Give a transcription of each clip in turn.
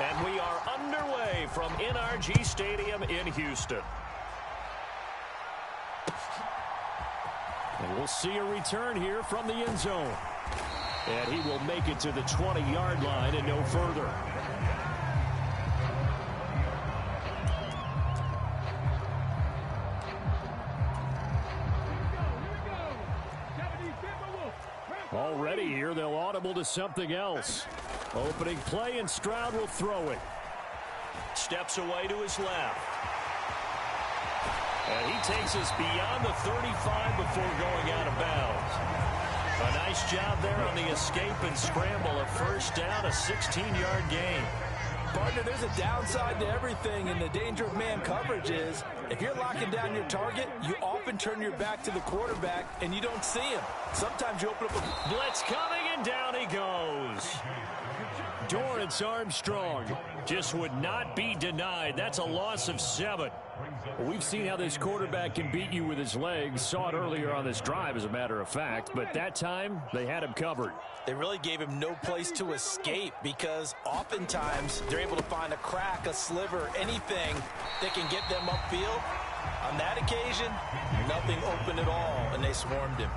And we are underway from NRG Stadium in Houston. And we'll see a return here from the end zone. And he will make it to the 20-yard line and no further. Already here, they'll audible to something else. Opening play, and Stroud will throw it. Steps away to his left. And he takes us beyond the 35 before going out of bounds. A nice job there on the escape and scramble. A first down, a 16-yard gain. Partner, there's a downside to everything, and the danger of man coverage is if you're locking down your target, you often turn your back to the quarterback and you don't see him. Sometimes you open up a blitz coming, and down he goes. Dorrance Armstrong just would not be denied. That's a loss of 7. Well, we've seen how this quarterback can beat you with his legs. Saw it earlier on this drive, as a matter of fact. But that time, they had him covered. They really gave him no place to escape because oftentimes they're able to find a crack, a sliver, anything that can get them upfield. On that occasion, nothing open at all, and they swarmed him.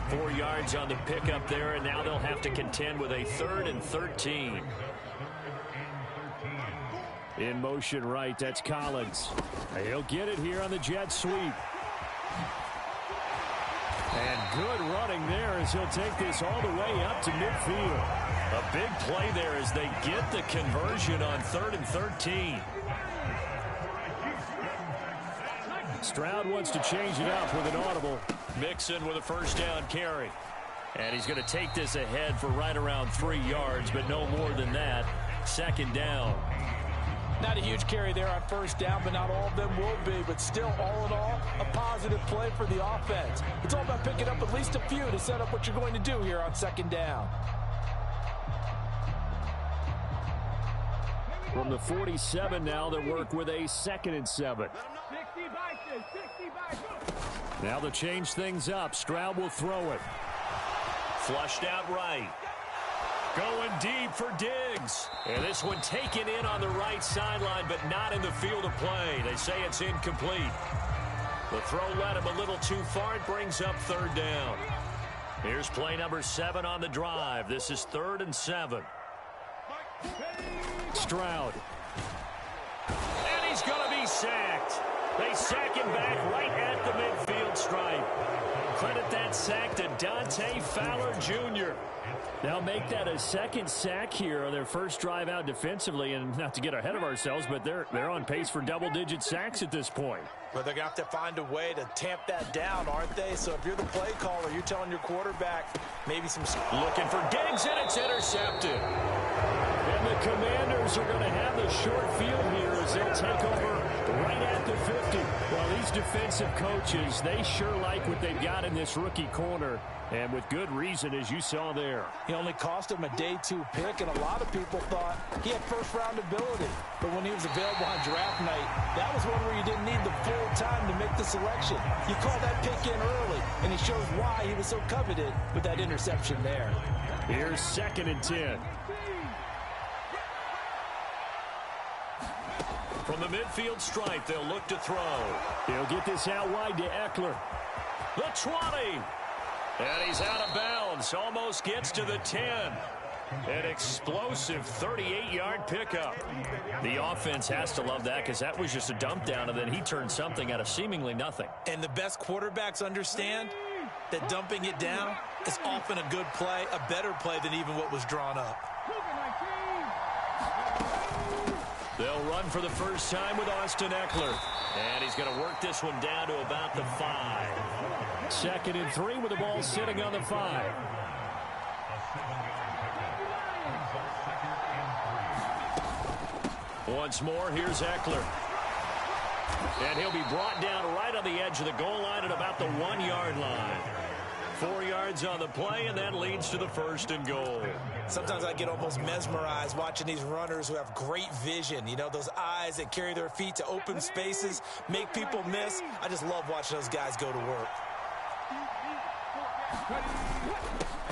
4 yards on the pickup there, and now they'll have to contend with a 3rd and 13. In motion right, that's Collins. He'll get it here on the jet sweep. And good running there as he'll take this all the way up to midfield. A big play there as they get the conversion on 3rd and 13. Stroud wants to change it up with an audible. Mixon with a first down carry. And he's going to take this ahead for right around 3 yards, but no more than that. 2nd down. Not a huge carry there on first down, but not all of them will be. But still, all in all, a positive play for the offense. It's all about picking up at least a few to set up what you're going to do here on 2nd down. From the 47 now, they work with a 2nd and 7. Now they'll change things up. Stroud will throw it. Flushed out right. Going deep for Diggs. And this one taken in on the right sideline, but not in the field of play. They say it's incomplete. The throw led him a little too far. It brings up 3rd down. Here's play number 7 on the drive. This is 3rd and 7. Stroud. And he's going to be sacked. They sack him back right at the midfield stripe. Credit that sack to Dante Fowler Jr. Now make that a 2nd sack here on their first drive out defensively, and not to get ahead of ourselves, but they're on pace for double-digit sacks at this point. But they're going to have to find a way to tamp that down, aren't they? So if you're the play caller, you're telling your quarterback maybe some... Looking for Diggs, and it's intercepted. And the Commanders are going to have the short field here as they'll take over right at the 50. Well, these defensive coaches, they sure like what they've got in this rookie corner. And with good reason, as you saw there. He only cost him a day 2 pick, and a lot of people thought he had first-round ability. But when he was available on draft night, that was one where you didn't need the full time to make the selection. You called that pick in early, and it shows why he was so coveted with that interception there. Here's 2nd and 10. From the midfield stripe, they'll look to throw. He'll get this out wide to Eckler. The 20. And he's out of bounds. Almost gets to the 10. An explosive 38-yard pickup. The offense has to love that because that was just a dump down, and then he turned something out of seemingly nothing. And the best quarterbacks understand that dumping it down is often a good play, a better play than even what was drawn up. They'll run for the first time with Austin Eckler. And he's going to work this one down to about the 5. 2nd and 3 with the ball sitting on the 5. Once more, here's Eckler. And he'll be brought down right on the edge of the goal line at about the 1-yard line. 4 yards on the play, and that leads to the 1st and goal. Sometimes I get almost mesmerized watching these runners who have great vision. You know, those eyes that carry their feet to open spaces, make people miss. I just love watching those guys go to work.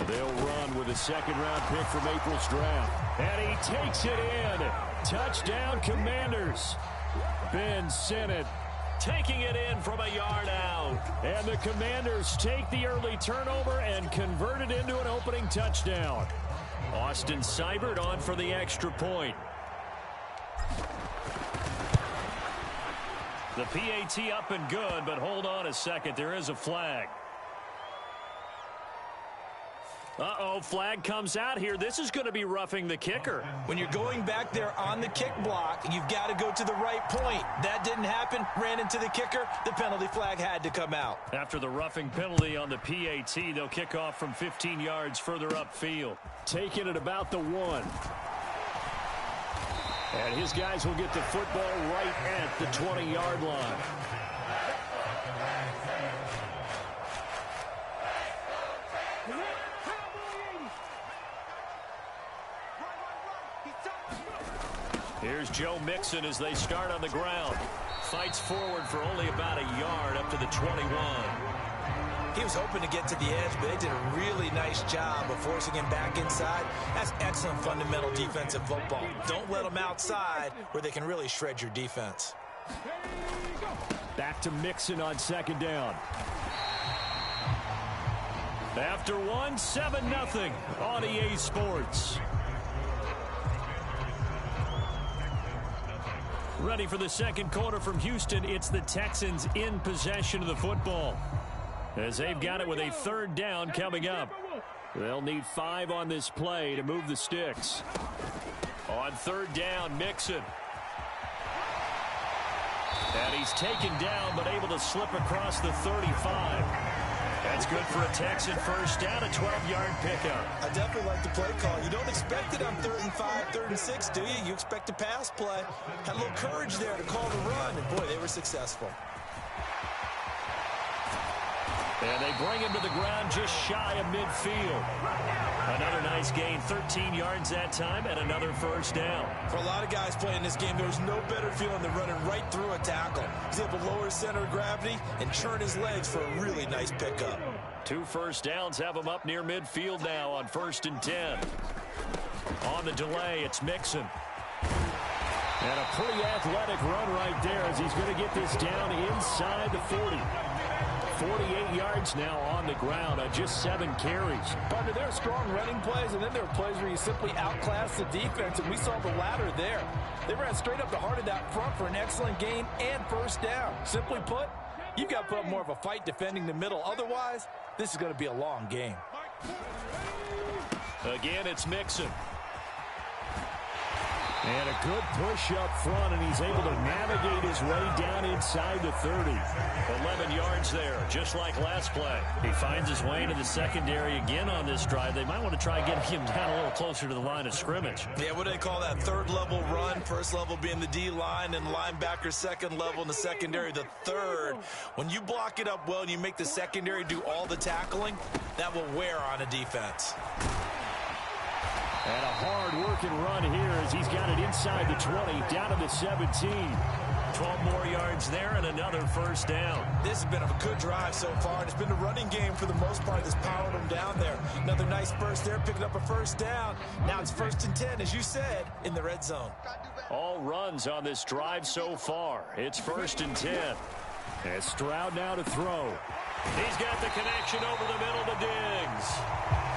They'll run with a second-round pick from April's draft. And he takes it in. Touchdown, Commanders. Ben Sinnott taking it in from a yard out. And the Commanders take the early turnover and convert it into an opening touchdown. Austin Seibert on for the extra point. The PAT up and good, but hold on a second. There is a flag. Uh-oh, flag comes out here. This is going to be roughing the kicker. When you're going back there on the kick block, you've got to go to the right point. That didn't happen. Ran into the kicker. The penalty flag had to come out. After the roughing penalty on the PAT, they'll kick off from 15 yards further upfield. Taking it about the 1. And his guys will get the football right at the 20-yard line. Here's Joe Mixon as they start on the ground. Fights forward for only about a yard up to the 21. He was hoping to get to the edge, but they did a really nice job of forcing him back inside. That's excellent fundamental defensive football. Don't let them outside where they can really shred your defense. Back to Mixon on second down. After 1, 7-0 on EA Sports. Ready for the second quarter from Houston. It's the Texans in possession of the football, as they've got it with a third down coming up. They'll need 5 on this play to move the sticks. On third down, Mixon. And he's taken down, but able to slip across the 35. That's good for a Texan first down, a 12-yard pickup. I definitely like the play call. You don't expect it on 3rd and 5, 3rd and 6, do you? You expect a pass play. Had a little courage there to call the run, and boy, they were successful. And they bring him to the ground just shy of midfield. Another nice gain, 13 yards that time, and another first down. For a lot of guys playing this game, there was no better feeling than running right through a tackle. He's able to lower his center of gravity and churn his legs for a really nice pickup. 2 first downs have him up near midfield now on 1st and 10. On the delay, it's Mixon. And a pretty athletic run right there as he's going to get this down inside the 40. 48 yards now on the ground on just 7 carries. Partner, there are strong running plays, and then there are plays where you simply outclass the defense, and we saw the latter there. They ran straight up the heart of that front for an excellent gain and first down. Simply put, you've got to put up more of a fight defending the middle. Otherwise, this is going to be a long game. Again, it's Mixon. And a good push up front, and he's able to navigate his way down inside the 30. 11 yards there, just like last play. He finds his way into the secondary again on this drive. They might want to try getting him down a little closer to the line of scrimmage. Yeah, what do they call that? 3rd level run, 1st level being the D-line, and linebacker 2nd level in the secondary, the 3rd. When you block it up well and you make the secondary do all the tackling, that will wear on a defense. And a hard-working run here as he's got it inside the 20, down to the 17. 12 more yards there and another first down. This has been a good drive so far, and it's been a running game for the most part that's powered them down there. Another nice burst there, picking up a first down. Now it's 1st and 10, as you said, in the red zone. All runs on this drive so far. It's 1st and 10. And Stroud now to throw. He's got the connection over the middle to Diggs.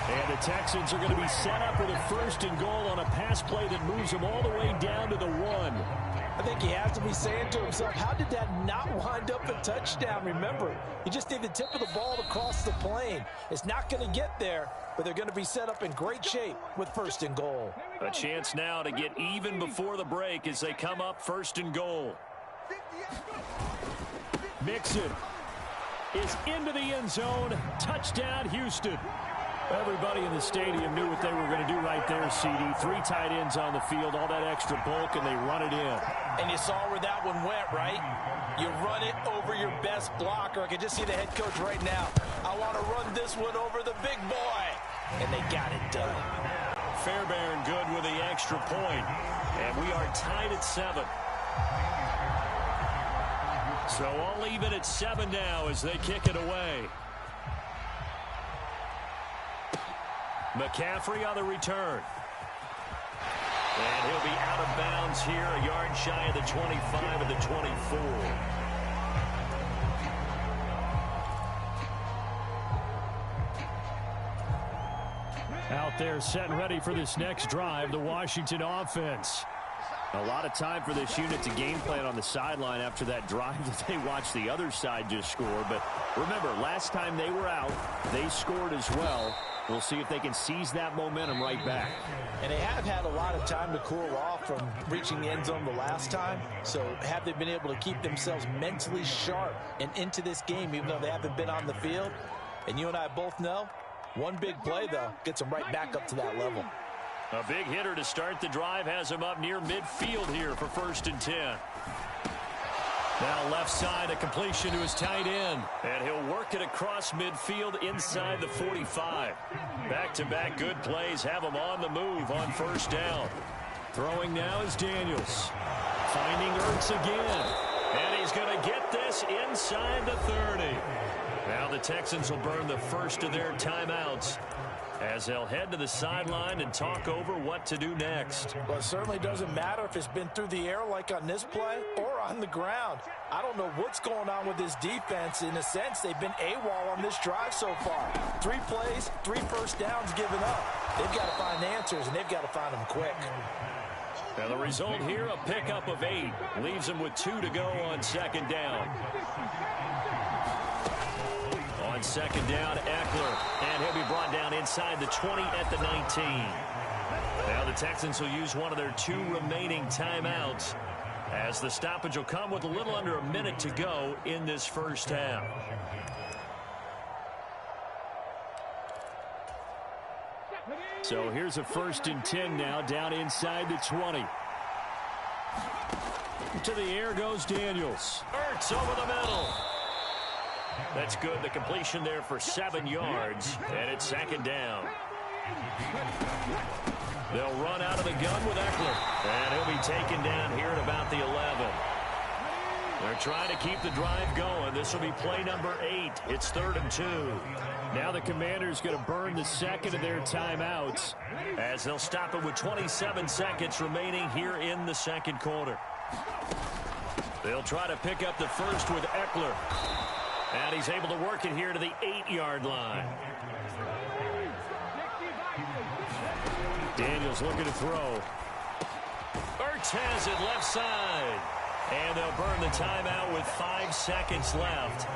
And the Texans are going to be set up with a 1st and goal on a pass play that moves them all the way down to the 1. I think he has to be saying to himself, how did that not wind up a touchdown? Remember, you just need the tip of the ball to cross the plane. It's not going to get there, but they're going to be set up in great shape with 1st and goal. A chance now to get even before the break as they come up 1st and goal. Mixon is into the end zone. Touchdown, Houston. Everybody in the stadium knew what they were going to do right there, CD. 3 tight ends on the field, all that extra bulk, and they run it in. And you saw where that one went, right? You run it over your best blocker. I can just see the head coach right now. I want to run this one over the big boy. And they got it done. Fairbairn good with the extra point. And we are tied at 7. So all even at 7 now as they kick it away. McCaffrey on the return. And he'll be out of bounds here, a yard shy of the 25 of the 24. Out there set and ready for this next drive, the Washington offense. A lot of time for this unit to game plan on the sideline after that drive that they watched the other side just score. But remember, last time they were out, they scored as well. We'll see if they can seize that momentum right back. And they have had a lot of time to cool off from reaching the end zone the last time. So have they been able to keep themselves mentally sharp and into this game, even though they haven't been on the field? And you and I both know, one big play, though, gets them right back up to that level. A big hitter to start the drive has him up near midfield here for 1st and 10. Now left side, a completion to his tight end. And he'll work it across midfield inside the 45. Back-to-back good plays have him on the move on 1st down. Throwing now is Daniels. Finding Ertz again. And he's going to get this inside the 30. Now the Texans will burn the first of their timeouts as they'll head to the sideline and talk over what to do next. Well, it certainly doesn't matter if it's been through the air like on this play or on the ground. I don't know what's going on with this defense. In a sense, they've been AWOL on this drive so far. 3 plays, 3 first downs given up. They've got to find answers, and they've got to find them quick. And the result here, a pickup of 8. Leaves them with 2 to go on 2nd down. On 2nd down, Eckler. And he'll be brought down inside the 20 at the 19. Now the Texans will use one of their 2 remaining timeouts, as the stoppage will come with a little under a minute to go in this first half. So here's a 1st and 10 now, down inside the 20. To the air goes Daniels. Ertz over the middle. That's good. The completion there for 7 yards, and it's 2nd down. They'll run out of the gun with Eckler, and he'll be taken down here at about the 11. They're trying to keep the drive going. This will be play number 8. It's 3rd and 2. Now the Commanders going to burn the second of their timeouts, as they'll stop it with 27 seconds remaining here in the 2nd quarter. They'll try to pick up the first with Eckler. And he's able to work it here to the 8-yard line. Daniels looking to throw. Ertz has it left side. And they'll burn the timeout with 5 seconds left.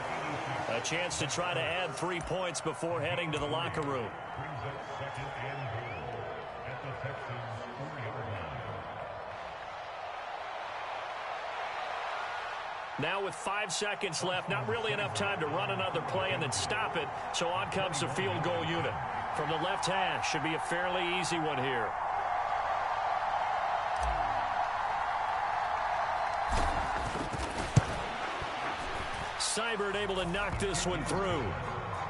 A chance to try to add 3 points before heading to the locker room. Now with 5 seconds left, not really enough time to run another play and then stop it. So on comes the field goal unit. From the left hash, should be a fairly easy one here. Seibert able to knock this one through.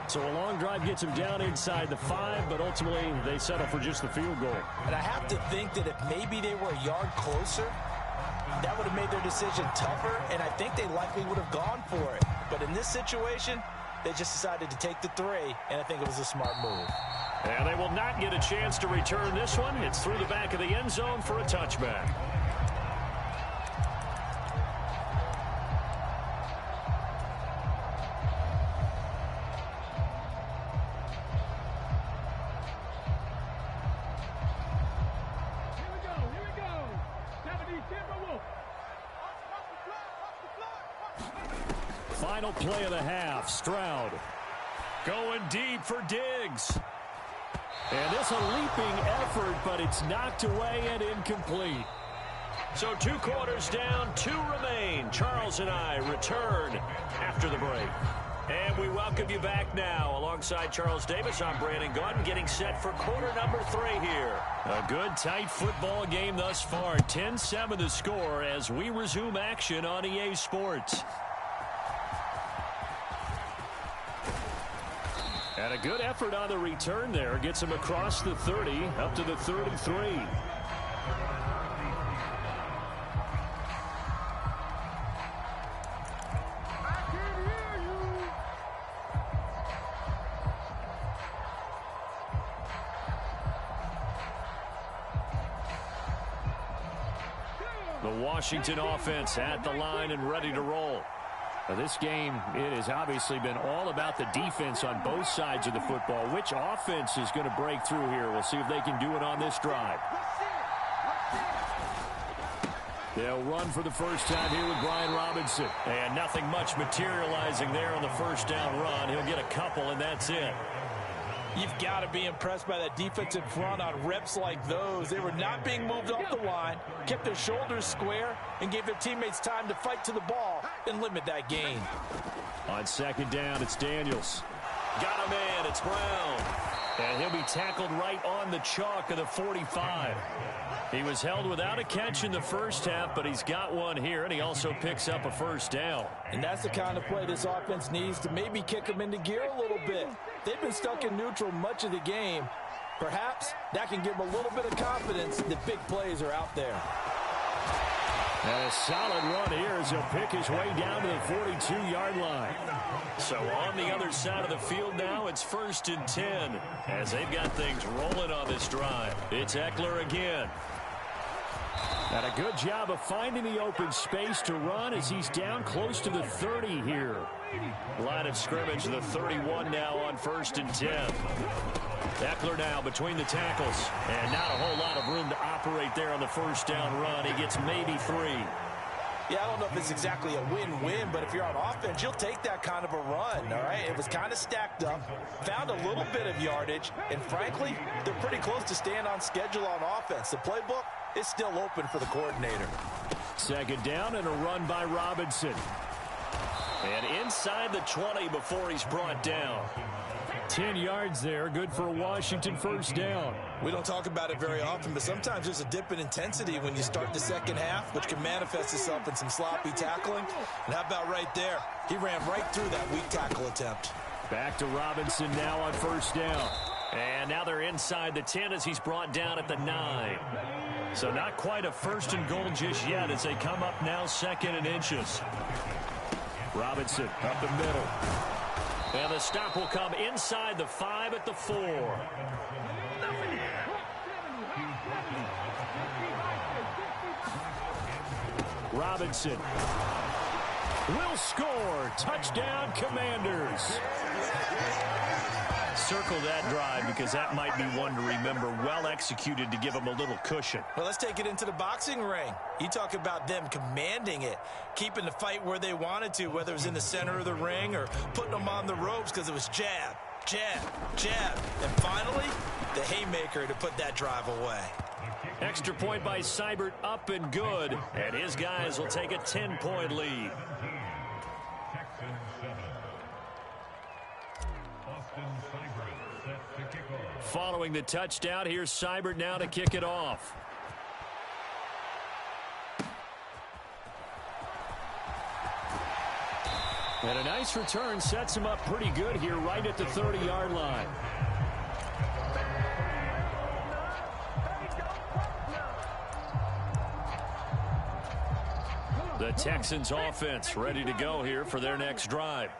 So a long drive gets him down inside the 5, but ultimately they settle for just the field goal. And I have to think that if maybe they were a yard closer, that would have made their decision tougher, and I think they likely would have gone for it. But in this situation, they just decided to take the 3, and I think it was a smart move. And they will not get a chance to return this one. It's through the back of the end zone for a touchback. Final play of the half. Stroud going deep for Diggs. And this a leaping effort, but it's knocked away and incomplete. So 2 quarters down, 2 remain. Charles and I return after the break. And we welcome you back now. Alongside Charles Davis, I'm Brandon Gunn, getting set for quarter number 3 here. A good, tight football game thus far. 10-7 the score as we resume action on EA Sports. And a good effort on the return there. Gets him across the 30, up to the 33. The Washington offense at the line and ready to roll. Now this game, it has obviously been all about the defense on both sides of the football. Which offense is going to break through here? We'll see if they can do it on this drive. They'll run for the first time here with Brian Robinson. And nothing much materializing there on the first down run. He'll get a couple, and that's it. You've got to be impressed by that defensive front on reps like those. They were not being moved off the line, kept their shoulders square, and gave their teammates time to fight to the ball and limit that gain. On second down, it's Daniels. Got a man, it's Brown. And he'll be tackled right on the chalk of the 45. He was held without a catch in the first half, but he's got one here, and he also picks up a first down. And that's the kind of play this offense needs to maybe kick them into gear a little bit. They've been stuck in neutral much of the game. Perhaps that can give them a little bit of confidence that big plays are out there. And a solid run here as he'll pick his way down to the 42-yard line. So on the other side of the field now, it's 1st and 10 as they've got things rolling on this drive. It's Eckler again. And a good job of finding the open space to run as he's down close to the 30 here. Line of scrimmage, the 31 now on 1st and 10. Eckler now between the tackles. And not a whole lot of room to operate there on the first down run. He gets maybe 3. Yeah, I don't know if it's exactly a win-win, but if you're on offense, you'll take that kind of a run, all right? It was kind of stacked up, found a little bit of yardage, and frankly, they're pretty close to staying on schedule on offense. The playbook is still open for the coordinator. Second down and a run by Robinson. And inside the 20 before he's brought down. 10 yards there, good for a Washington first down. We don't talk about it very often, but sometimes there's a dip in intensity when you start the second half, which can manifest itself in some sloppy tackling. And how about right there? He ran right through that weak tackle attempt. Back to Robinson now on first down. And now they're inside the 10 as he's brought down at the 9. So not quite a 1st and goal just yet as they come up now 2nd and inches. Robinson up the middle. And the stop will come inside the 5 at the 4. Robinson will score. Touchdown, Commanders. Circle that drive because that might be one to remember. Well executed to give them a little cushion. Well, let's take it into the boxing ring. You talk about them commanding it, keeping the fight where they wanted to, whether it was in the center of the ring or putting them on the ropes because it was jab, jab, jab. And finally, the haymaker to put that drive away. Extra point by Seibert, up and good. And his guys will take a 10-point lead. Following the touchdown, here's Seibert now to kick it off. And a nice return sets him up pretty good here right at the 30-yard line. The Texans offense ready to go here for their next drive.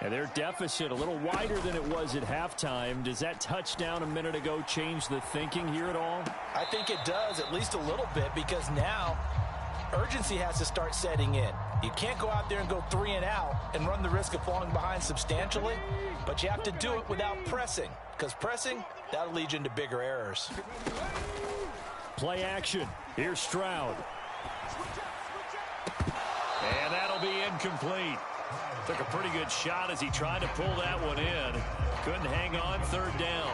And their deficit a little wider than it was at halftime. Does that touchdown a minute ago change the thinking here at all? I think it does, at least a little bit, because now urgency has to start setting in. You can't go out there and go 3 and out and run the risk of falling behind substantially, but you have to do it without pressing, because pressing, that'll lead you into bigger errors. Play action. Here's Stroud. And that'll be incomplete. Took a pretty good shot as he tried to pull that one in. Couldn't hang on, 3rd down.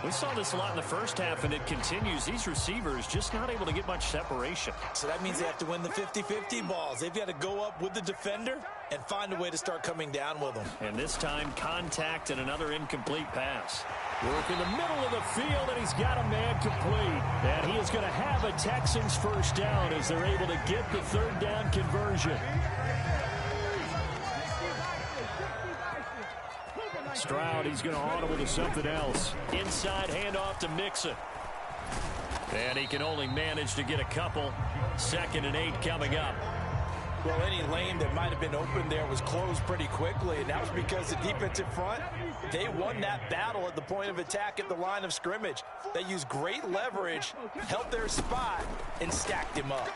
We saw this a lot in the first half, and it continues. These receivers just not able to get much separation. So that means they have to win the 50-50 balls. They've got to go up with the defender and find a way to start coming down with them. And this time, contact and another incomplete pass. Work in the middle of the field, and he's got a man complete. And he is going to have a Texans first down as they're able to get the 3rd down conversion. Stroud, he's going to audible to something else. Inside handoff to Mixon. And he can only manage to get a couple. 2nd and 8 coming up. Well, any lane that might have been open there was closed pretty quickly, and that was because the defensive front, they won that battle at the point of attack at the line of scrimmage. They used great leverage, held their spot, and stacked him up.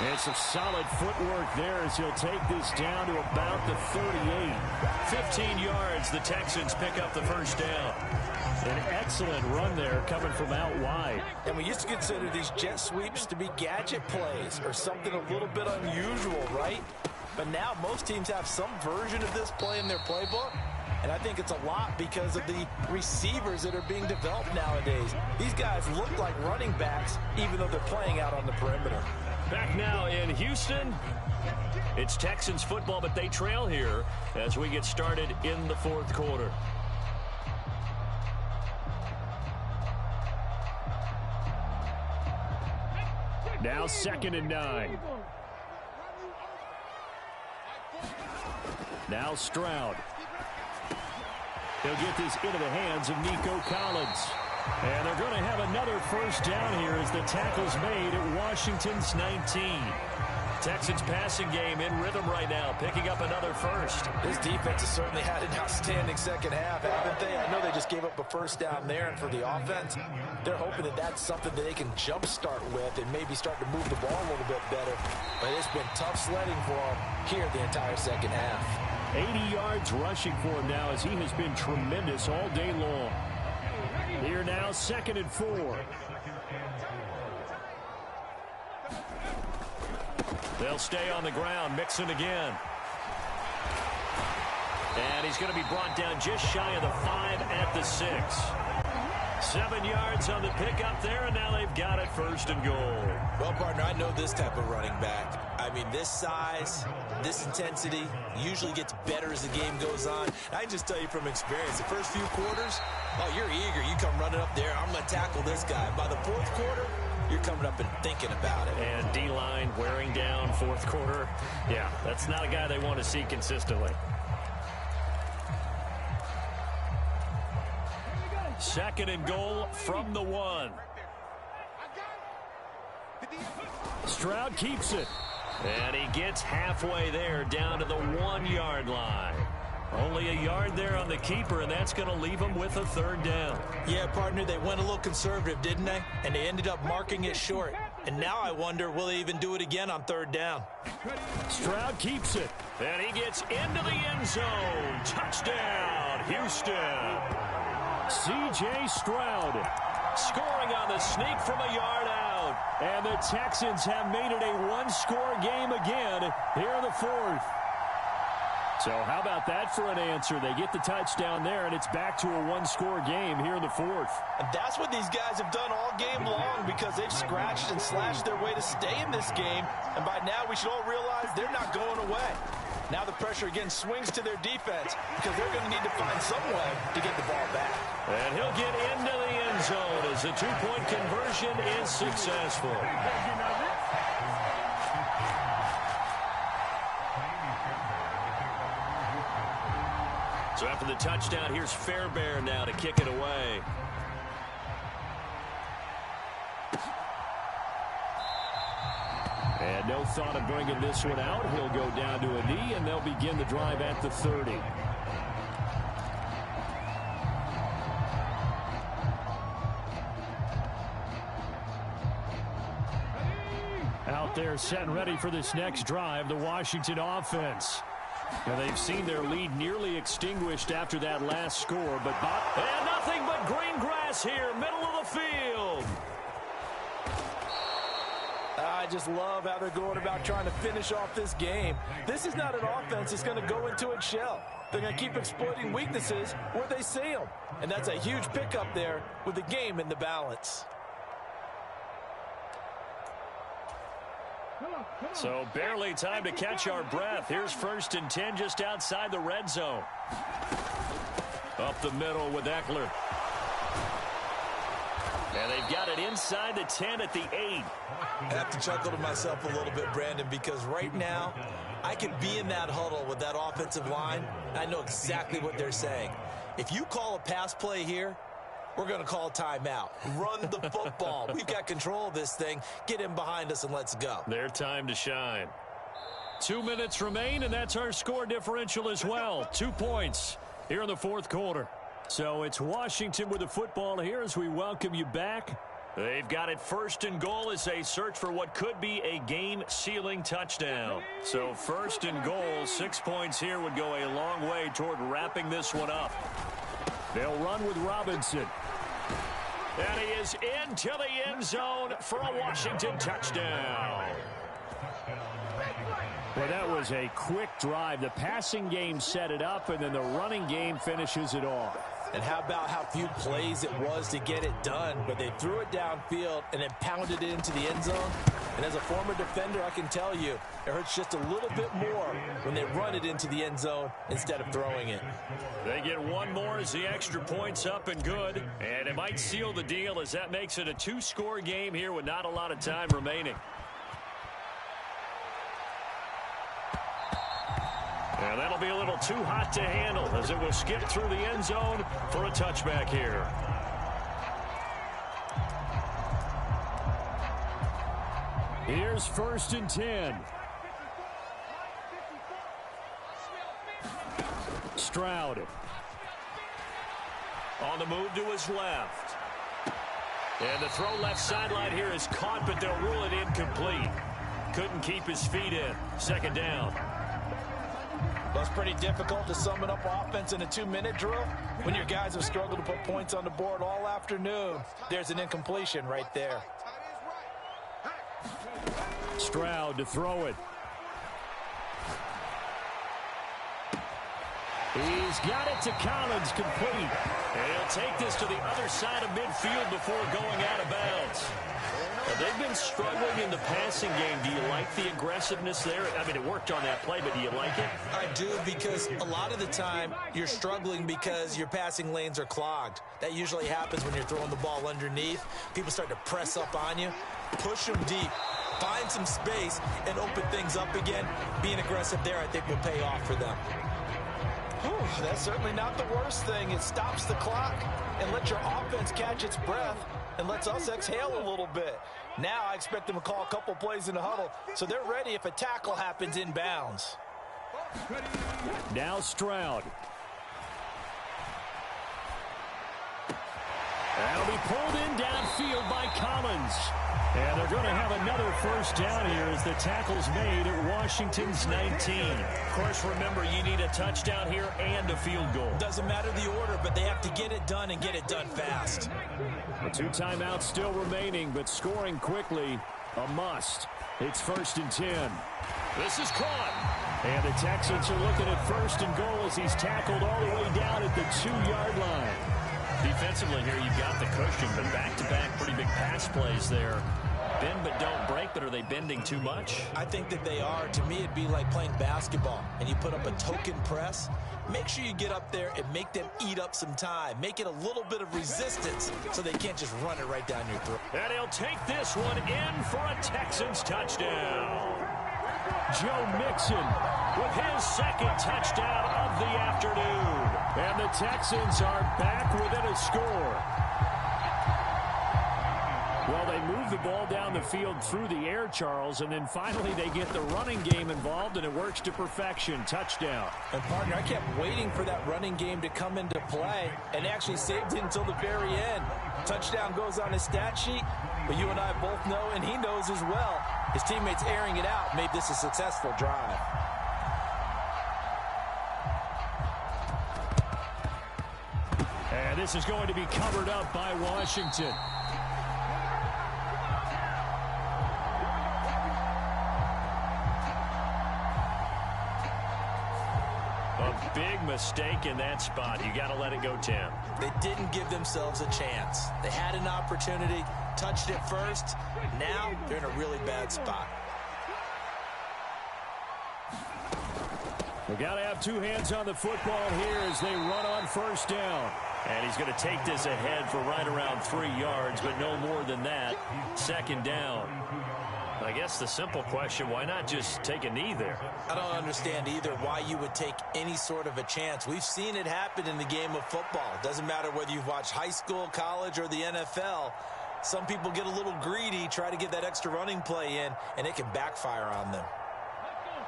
And some solid footwork there as he'll take this down to about the 38. 15 yards, the Texans pick up the first down. An excellent run there coming from out wide. And we used to consider these jet sweeps to be gadget plays or something a little bit unusual, right? But now most teams have some version of this play in their playbook. And I think it's a lot because of the receivers that are being developed nowadays. These guys look like running backs even though they're playing out on the perimeter. Back now in Houston, it's Texans football, but they trail here as we get started in the fourth quarter. Now 2nd and 9. Now Stroud. He'll get this into the hands of Nico Collins. And they're going to have another first down here as the tackle's made at Washington's 19. Texans passing game in rhythm right now, picking up another first. This defense has certainly had an outstanding second half, haven't they? I know they just gave up a first down there, and for the offense, they're hoping that that's something that they can jumpstart with and maybe start to move the ball a little bit better. But it's been tough sledding for them here the entire second half. 80 yards rushing for him now as he has been tremendous all day long. Here now, 2nd and 4. They'll stay on the ground, Mixon again. And he's going to be brought down just shy of the 5 at the 6. 7 yards on the pickup there, and now they've got it 1st and goal. Well, partner, I know this type of running back. I mean, this size, this intensity usually gets better as the game goes on. I can just tell you from experience, the first few quarters, oh, you're eager. You come running up there, I'm going to tackle this guy. By the 4th quarter, you're coming up and thinking about it. And D-line wearing down 4th quarter. Yeah, that's not a guy they want to see consistently. 2nd and goal from the 1. Stroud keeps it. And he gets halfway there down to the 1-yard line. Only a yard there on the keeper, and that's going to leave him with a 3rd down. Yeah, partner, they went a little conservative, didn't they? And they ended up marking it short. And now I wonder, will they even do it again on 3rd down? Stroud keeps it. And he gets into the end zone. Touchdown, Houston. C.J. Stroud scoring on the sneak from a yard out. And the Texans have made it a one-score game again here in the 4th. So how about that for an answer? They get the touchdown there, and it's back to a one-score game here in the 4th. And that's what these guys have done all game long because they've scratched and slashed their way to stay in this game. And by now, we should all realize they're not going away. Now the pressure again swings to their defense because they're going to need to find some way to get the ball back. And he'll get into the end zone as the 2-point conversion is successful. So after the touchdown, here's Fairbairn now to kick it away. And no thought of bringing this one out. He'll go down to a knee, and they'll begin the drive at the 30. Out there set and ready for this next drive, the Washington offense. Now they've seen their lead nearly extinguished after that last score, but and nothing but green grass here, middle of the field. I just love how they're going about trying to finish off this game. This is not an offense that's going to go into its shell. They're going to keep exploiting weaknesses where they see them. And that's a huge pickup there with the game in the balance. So barely time to catch our breath. Here's 1st and 10 just outside the red zone. Up the middle with Eckler. And they've got it inside the 10 at the 8. I have to chuckle to myself a little bit, Brandon, because right now I could be in that huddle with that offensive line. I know exactly what they're saying. If you call a pass play here, we're going to call timeout. Run the football. We've got control of this thing. Get him behind us and let's go. Their time to shine. 2 minutes remain, and that's our score differential as well. 2 points here in the fourth quarter. So it's Washington with the football here as we welcome you back. They've got it first and goal as they search for what could be a game-sealing touchdown. So first and goal, 6 points here would go a long way toward wrapping this one up. They'll run with Robinson. And he is into the end zone for a Washington touchdown. Well, that was a quick drive. The passing game set it up, and then the running game finishes it off. And how about how few plays it was to get it done, but they threw it downfield and then pounded it into the end zone. And as a former defender, I can tell you, it hurts just a little bit more when they run it into the end zone instead of throwing it. They get one more as the extra point's up and good. And it might seal the deal as that makes it a 2-score game here with not a lot of time remaining. And that'll be a little too hot to handle as it will skip through the end zone for a touchback here. Here's first and 10. Stroud. On the move to his left. And the throw left sideline here is caught, but they'll rule it incomplete. Couldn't keep his feet in. Second down. Well, it's pretty difficult to sum it up offense in a 2-minute drill when your guys have struggled to put points on the board all afternoon. There's an incompletion right there. Stroud to throw it. He's got it to Collins, complete. And he'll take this to the other side of midfield before going out of bounds. They've been struggling in the passing game. Do you like the aggressiveness there? I mean, it worked on that play, but do you like it? I do, because a lot of the time you're struggling because your passing lanes are clogged. That usually happens when you're throwing the ball underneath. People start to press up on you. Push them deep. Find some space and open things up again. Being aggressive there, I think, will pay off for them. Whew, that's certainly not the worst thing. It stops the clock and lets your offense catch its breath and lets us exhale a little bit. Now I expect them to call a couple plays in the huddle, so they're ready if a tackle happens inbounds. Now Stroud. That'll be pulled in downfield by Collins. And they're going to have another first down here as the tackle's made at Washington's 19. Of course, remember, you need a touchdown here and a field goal. Doesn't matter the order, but they have to get it done and get it done fast. The 2 timeouts still remaining, but scoring quickly, a must. It's first and 10. This is caught. And the Texans are looking at first and goal as he's tackled all the way down at the 2-yard line. Defensively here, you've got the cushion, but back-to-back pretty big pass plays there. Bend but don't break, but are they bending too much? I think that they are. To me, it'd be like playing basketball, and you put up a token press. Make sure you get up there and make them eat up some time. Make it a little bit of resistance so they can't just run it right down your throat. And he'll take this one in for a Texans touchdown. Joe Mixon with his second touchdown of the afternoon. And the Texans are back within a score. Well, they move the ball down the field through the air, Charles, and then finally they get the running game involved, and it works to perfection. Touchdown. And, partner, I kept waiting for that running game to come into play and actually saved it until the very end. Touchdown goes on his stat sheet, but you and I both know, and he knows as well, his teammates airing it out made this a successful drive. And this is going to be covered up by Washington. A big mistake in that spot. You got to let it go, Tim. They didn't give themselves a chance. They had an opportunity, touched it first. Now they're in a really bad spot. We've got to have 2 hands on the football here as they run on first down. And he's going to take this ahead for right around 3 yards, but no more than that. Second down. I guess the simple question, why not just take a knee there? I don't understand either why you would take any sort of a chance. We've seen it happen in the game of football. It doesn't matter whether you've watched high school, college, or the NFL. Some people get a little greedy, try to get that extra running play in, and it can backfire on them.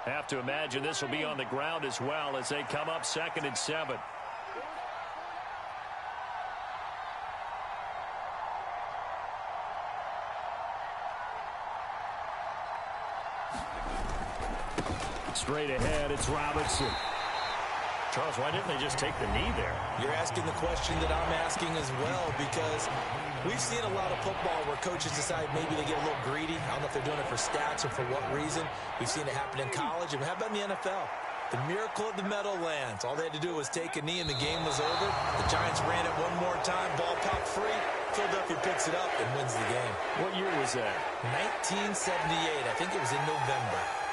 Have to imagine this will be on the ground as well as they come up 2nd and 7. Straight ahead, it's Robinson. Charles, why didn't they just take the knee there? You're asking the question that I'm asking as well, because we've seen a lot of football where coaches decide maybe they get a little greedy. I don't know if they're doing it for stats or for what reason. We've seen it happen in college, and how about in the NFL? The miracle of the Meadowlands. All they had to do was take a knee, and the game was over. The Giants ran it one more time. Ball popped free. Philadelphia picks it up and wins the game. What year was that? 1978. I think it was in November.